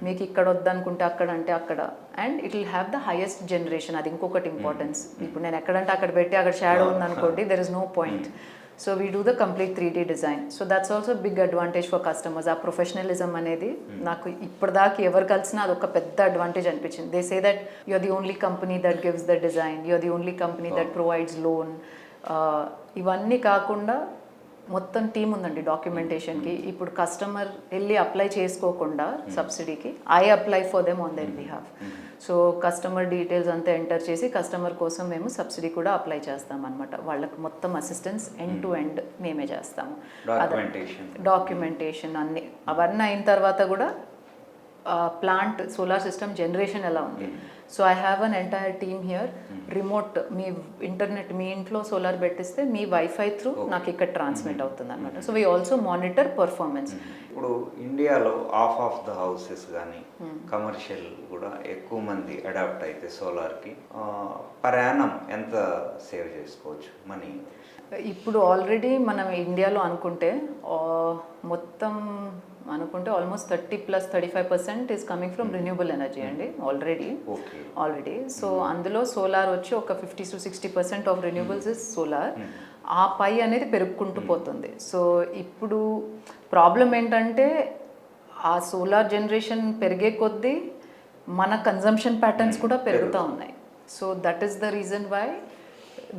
మీకు ఇక్కడ వద్దనుకుంటే అక్కడ అంటే అక్కడ, and it will have the highest generation. అది ఇంకొకటి ఇంపార్టెన్స్. ఇప్పుడు నేను ఎక్కడంటే అక్కడ పెట్టి అక్కడ షాడో ఉందనుకోండి, there is no point. So we do the complete 3D design. So that's also big advantage for customers. ఆ ప్రొఫెషనలిజం అనేది నాకు ఇప్పటిదాకా ఎవరు కలిసినా అది ఒక పెద్ద అడ్వాంటేజ్ అనిపించింది. They say that you are the only company that gives the design, you are the only company that provides loan. ఇవన్నీ కాకుండా మొత్తం టీం ఉందండి డాక్యుమెంటేషన్కి. ఇప్పుడు కస్టమర్ వెళ్ళి అప్లై చేసుకోకుండా సబ్సిడీకి, I apply for them on their behalf. So customer details అంతా enter చేసి కస్టమర్ కోసం మేము సబ్సిడీ కూడా అప్లై చేస్తాం అనమాట. వాళ్ళకి మొత్తం అసిస్టెన్స్ ఎండ్ టు ఎండ్ మేమే చేస్తాము. డాక్యుమెంటేషన్ అన్నీ అవన్నీ అయిన తర్వాత కూడా ప్లాంట్ సోలార్ సిస్టమ్ జనరేషన్ ఎలా ఉంది. So I have an entire team here. Remote మీ ఇంటర్నెట్ మీ ఇంట్లో సోలార్ పెట్టిస్తే మీ వైఫై త్రూ నాకు ఇక్కడ ట్రాన్స్మిట్ అవుతుంది అనమాట. So we also monitor performance. ఇప్పుడు ఇండియాలో ఆఫ్ ద హౌసెస్ కానీ కమర్షియల్ కూడా ఎక్కువ మంది అడాప్ట్ అయితే సోలార్కి ప్రయాణం ఎంత సేవ్ చేసుకోవచ్చు మనీ? ఇప్పుడు ఆల్రెడీ మనం ఇండియాలో అనుకుంటే మొత్తం అనుకుంటే almost 30+35% is coming from renewable energy అండి ఆల్రెడీ. సో అందులో సోలార్ వచ్చి ఒక 50-60% ఆఫ్ రిన్యూబుల్స్ ఇస్ సోలార్. ఆ పై అనేది పెరుగుకుంటూ పోతుంది. సో ఇప్పుడు ప్రాబ్లం ఏంటంటే ఆ సోలార్ జనరేషన్ పెరిగే కొద్దీ మన కన్జంప్షన్ ప్యాటర్న్స్ కూడా పెరుగుతూ ఉన్నాయి. So that is the reason why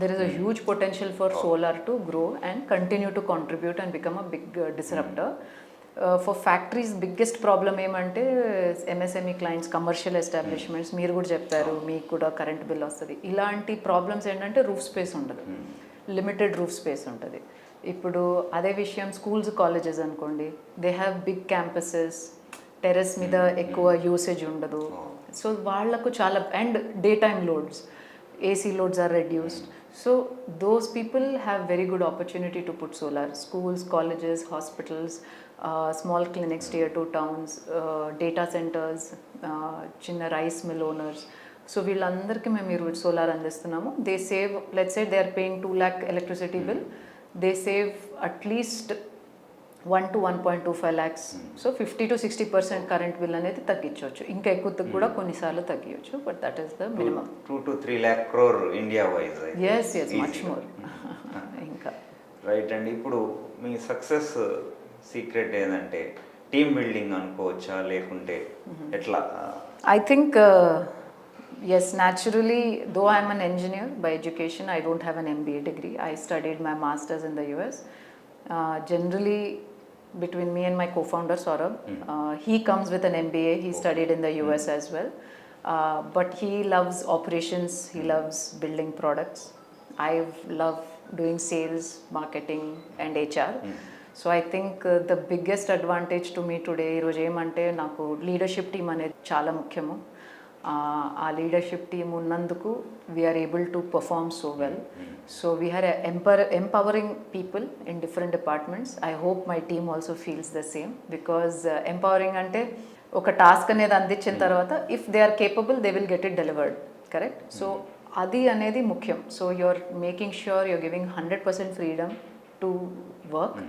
there is a huge potential for solar to grow and continue to contribute and become a big disruptor. For factories biggest problem ఏమంటే MSME clients, commercial establishments, మీరు కూడా చెప్పారు మీకు కూడా current bill వస్తుంది. ఇలాంటి problems ఏంటంటే roof space ఉండదు, లిమిటెడ్ రూఫ్ స్పేస్ ఉంటుంది. ఇప్పుడు అదే విషయం స్కూల్స్ కాలేజెస్ అనుకోండి, they have big campuses, terrace మీద ఎక్కువ యూసేజ్ ఉండదు. సో వాళ్ళకు చాలా, and day time loads, AC loads are reduced. So those people have very good opportunity to put solar. Schools, colleges, hospitals, small clinics, tier 2 towns, data centers, chinna rice mill owners. So వీళ్ళందరికీ మేము ఈరోజు solar అందిస్తున్నాము. They save, let's say they are paying 2 lakh electricity bill, they save at least 1 to 1.25 lakhs. So 50-60% current bill అనేది తగ్గించవచ్చు. ఇంకా ఎక్కువ కూడా కొన్నిసార్లు తగ్గించవచ్చు, but that is the minimum. 2 to 3 lakh crore India wise. Yes much more. ఇంకా right అండి. ఇప్పుడు మీ సక్సెస్ సీక్రెట్ ఏంటంటే టీమ్ బిల్డింగ్ అనుకోవచ్చా, లేకుంటే ఎట్లా? I think yes, naturally, though I'm an engineer by education, I don't have an MBA degree. I studied my master's in the US. Generally, between me and my co-founder Saurabh, he comes with an MBA. He studied in the US as well, but he loves operations. He loves building products. I love doing sales, marketing, and HR. So I think the biggest advantage to me today ఈరోజు ఏమంటే నాకు leadership team అనేది చాలా ముఖ్యము. ఆ leadership team ఉన్నందుకు we're able to perform so well. So we're empowering people in different departments. I hope my team also feels the same, because empowering అంటే ఒక టాస్క్ అనేది అందించిన తర్వాత if they are capable they will get it delivered, correct? So అది అనేది ముఖ్యం. So you're making sure you're giving 100% freedom to work.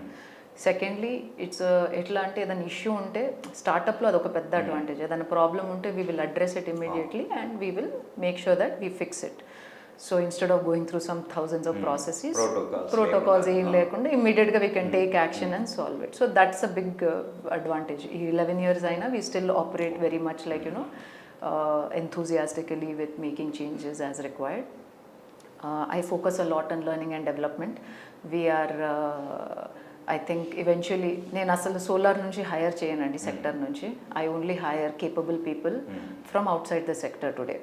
Secondly, it's ఎట్లా అంటే ఏదైనా ఇష్యూ ఉంటే స్టార్టప్లో అదొక పెద్ద అడ్వాంటేజ్. ఏదైనా ప్రాబ్లమ్ ఉంటే we will address it immediately and we will make sure that we fix it. So instead of going through some thousands of processes, protocols ఏం లేకుండా ఇమ్మీడియట్గా we can take action and solve it. So that's a big advantage. ఈ 11 years అయినా we still operate very much like enthusiastically with making changes as required. I focus a lot on learning and development. We are I think eventually నేను అసలు solar నుంచి hire చేయనండి sector నుంచి. I only hire capable people from outside the sector today,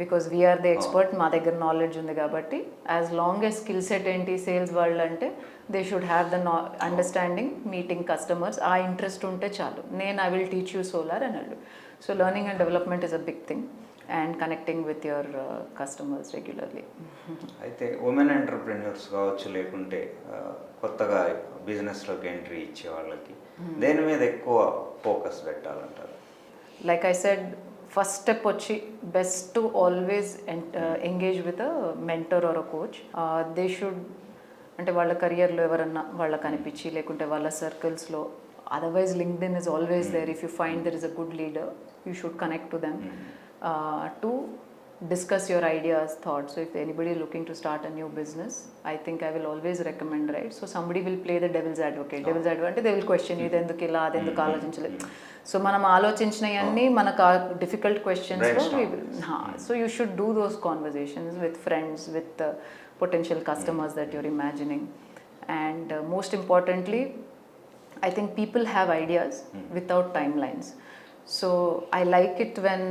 because we're the expert. మా దగ్గర knowledge ఉంది కాబట్టి as long as skill set ఏంటి సేల్స్ వరల్డ్ అంటే they should have the understanding, meeting customers, ఆ interest ఉంటే చాలు. నేను I will teach you solar అని అన్నాడు. So learning and development is a big thing and connecting with your customers regularly. అయితే women entrepreneurs కావచ్చు, లేకుంటే కొత్తగా బిజినెస్లోకి ఎంట్రీ ఇచ్చే వాళ్ళకి దేని మీద ఎక్కువ ఫోకస్ పెట్టాలంటారు? Like I said, first step వచ్చి best to always engage with a mentor or a coach. They should, అంటే వాళ్ళ కెరియర్లో ఎవరన్నా వాళ్ళకి అనిపించి, లేకుంటే వాళ్ళ సర్కిల్స్లో, otherwise LinkedIn is always there. If you find there is a good leader, you should connect to them. To discuss your ideas, thoughts. So if anybody looking to start a new business, I think I will always recommend, right? So somebody will play the devil's advocate. Devil's advocate, they will question you, ఎందుకు ఇలా అదెందుకు ఆలోచించలేదు. So మనం ఆలోచించినవన్నీ మనకు difficult క్వశ్చన్స్లో so you should do those conversations with friends, with potential customers that you're imagining. And most importantly, I think people have ideas without timelines. So I like it when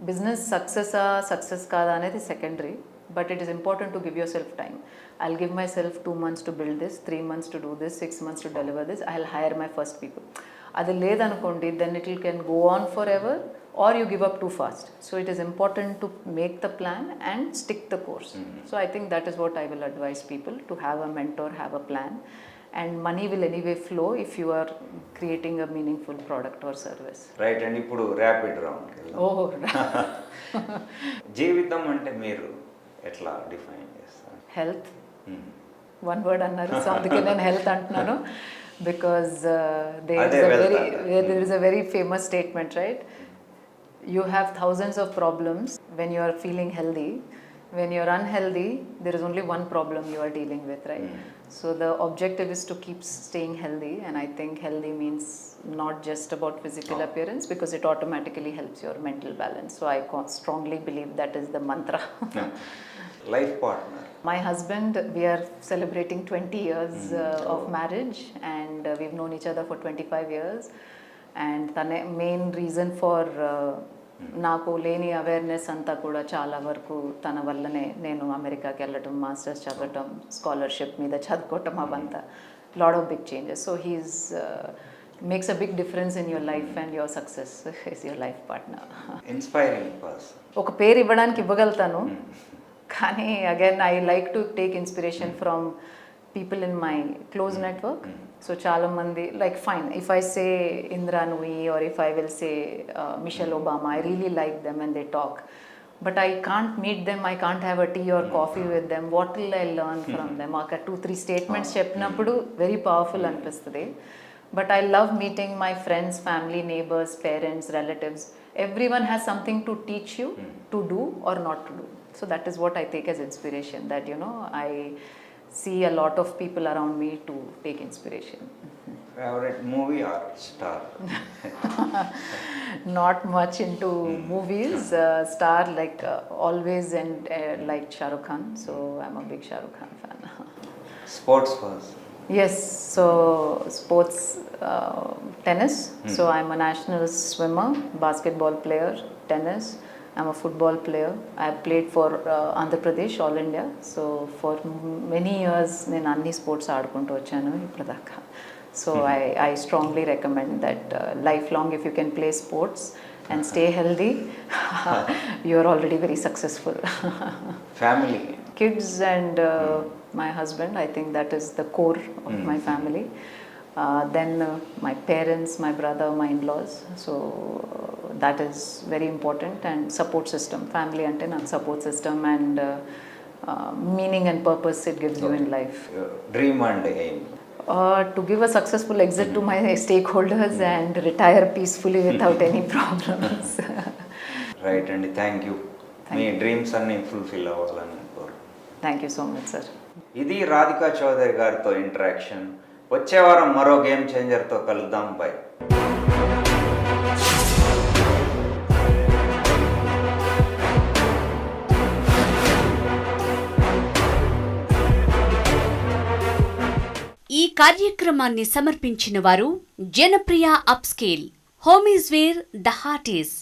business success kada anedi secondary, but it is important to give yourself time. I'll give myself 2 months to build this, 3 months to do this, 6 months to deliver this. I'll hire my first people. Adi ledanukondi, then it can go on forever, or you give up too fast. So it is important to make the plan and stick the course. So I think that is what I will advise people, to have a mentor, have a plan. And money will anyway flow if you are creating a meaningful product or service. Right అండి, ఇప్పుడు rapid round. Oh, జీవితం అంటే మీరు ఎట్లా define చేస్తారు? health. One word annaru, so అందుకే నేను health అంటున్నాను, because there is a very famous statement, right? You have thousands of problems when you are feeling healthy. When you are unhealthy, there is only one problem you are dealing with, right? So the objective is to keep staying healthy, and I think healthy means not just about physical appearance, because it automatically helps your mental balance. So I strongly believe that is the mantra. Life partner. My husband, we are celebrating 20 years of marriage, and we've known each other for 25 years. And the main reason for నాకు లేని awareness అంతా కూడా చాలా వరకు తన వల్లనే. నేను అమెరికాకి వెళ్ళటం, మాస్టర్స్ చదవటం, స్కాలర్షిప్ మీద చదువుకోవటం, అవంతా lot of big changes. So he's makes a big difference in your life, and your success is your life partner. Inspiring person. ఒక పేరు ఇవ్వడానికి ఇవ్వగలుగుతాను, కానీ again I like to take inspiration from people in my close network. So చాలా మంది, like fine, if I say Indra Nooyi, or if I will say Michelle Obama, I really like them and they talk, but I can't meet them, I can't have a tea or coffee with them. What will I learn from them? ఒక 2-3 statements చెప్పినప్పుడు very powerful అనిపిస్తుంది. But I love meeting my friends, family, neighbors, parents, relatives. Everyone has something to teach you to do or not to do. So that is what I take as inspiration, that I see a lot of people around me to take inspiration. Favorite movie or star? Not much into movies. Star, like always, and like Shah Rukh Khan. So I'm a big Shah Rukh Khan fan. Sports first. Yes, so sports, tennis. So I'm a national swimmer, basketball player, tennis. I'm a football player. I played for Andhra Pradesh, All India. So for many years, నేను అన్ని sports ఆడుకుంటూ వచ్చాను ఇప్పటిదాకా. So I strongly recommend that lifelong, if you can play sports and stay healthy, you are already very successful. Family. Kids and my husband, I think that is the core of my family. Then my parents, my brother, my in-laws. So that is very important. And support system. Family ante na support system, and meaning and purpose it gives you in life. Dream and aim. To give a successful exit to my stakeholders and retire peacefully without any problems. Right, and thank you. Me dreams అన్ని fulfil అవ్వాలని కోరు. Thank you so much, sir. ఇది రాధికా చౌదరి గారితో interaction. వచ్చే వారం మరో game చేంజర్తో కలుద్దాం. By. ఈ కార్యక్రమాన్ని సమర్పించిన వారు Janapriya upscale, home is where the heart is.